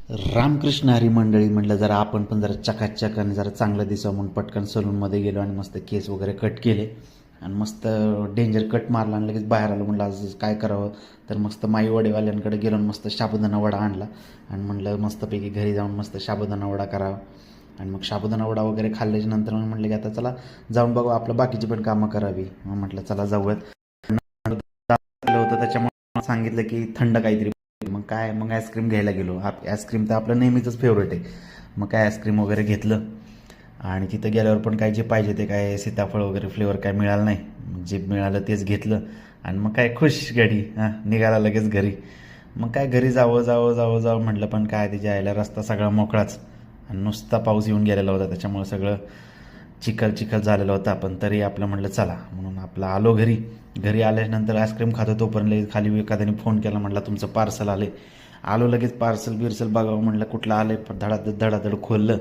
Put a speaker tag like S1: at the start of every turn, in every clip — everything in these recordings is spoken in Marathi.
S1: रामकृष्ण हरी मंडळी. म्हटलं जरा आपण पण जरा चकाचक आणि जरा चांगलं दिसावं म्हणून पटकन सलूनमध्ये गेलो आणि मस्त केस वगैरे कट केले आणि मस्त डेंजर कट मारला आणि लगेच बाहेर आलो. म्हटलं आज काय करावं, तर मस्त माई वडेवाल्यांकडे गेलो आणि मस्त साबुदाणा वडा आणला आणि म्हटलं मस्तपैकी घरी जाऊन मस्त साबुदाणा वडा करावा. आणि मग साबुदाणा वडा वगैरे खाल्ल्याच्या नंतर मग म्हटलं की आता चला जाऊन बघू, आपलं बाकीची पण कामं करावी. मग म्हटलं चला जाऊयात. होतं त्याच्यामुळे सांगितलं की थंड काहीतरी. मग आईस्क्रीम घ्यायला गेलो. आईस्क्रीम तर आपलं नेहमीच फेवरेट आहे. मग काय आईस्क्रीम वगैरे घेतलं आणि तिथं गेल्यावर पण काय जे पाहिजे ते काय सीताफळ वगैरे फ्लेवर काय मिळालं नाही. जे मिळालं तेच घेतलं आणि मग काय खुश गाडी निघाला लगेच घरी. मग काय घरी जावं जावं जावं जावं म्हटलं, पण काय त्याच्या यायला रस्ता सगळा मोकळाच आणि नुसता पाऊस येऊन गेलेला होता. त्याच्यामुळे सगळं चिखल चिखल झालेलं होतं. आपण तरी आपलं म्हटलं चला म्हणून आपलं आलो घरी. घरी आल्यानंतर आईस्क्रीम खातो तोपर्यंत खाली एखाद्याने फोन केला, म्हटलं तुमचं पार्सल आले. आलो लगेच पार्सल बिर्सल बघावं म्हटलं कुठलं आलं आहे. धडाधड धडाधड खोललं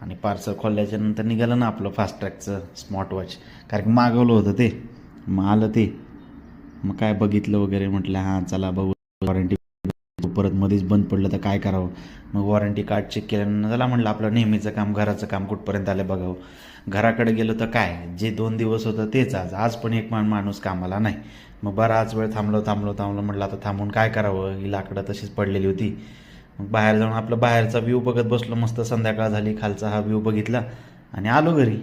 S1: आणि पार्सल खोलल्याच्या नंतर निघालं ना आपलं फास्ट ट्रॅकचं स्मार्ट वॉच. कारण की मागवलं होतं ते, मग आलं ते. मग काय बघितलं वगैरे, म्हटलं हां चला बघू. वॉरंटी परत मध्येच बंद पडलं तर काय करावं. मग वॉरंटी कार्ड चेक केल्यानंतर झाला म्हटलं आपलं नेहमीचं काम, घराचं काम कुठपर्यंत आलं बघावं. घराकडे गेलो तर काय जे 2 दिवस होतं तेच आज पण एक माणूस कामाला नाही. मग बराच वेळ थांबलो म्हटलं आता थांबून काय करावं, ही लाकडं तशीच पडलेली होती. मग बाहेर जाऊन आपलं बाहेरचा व्ह्यू बघत बसलो. मस्त संध्याकाळ झाली, खालचा हा व्ह्यू बघितला आणि आलो घरी.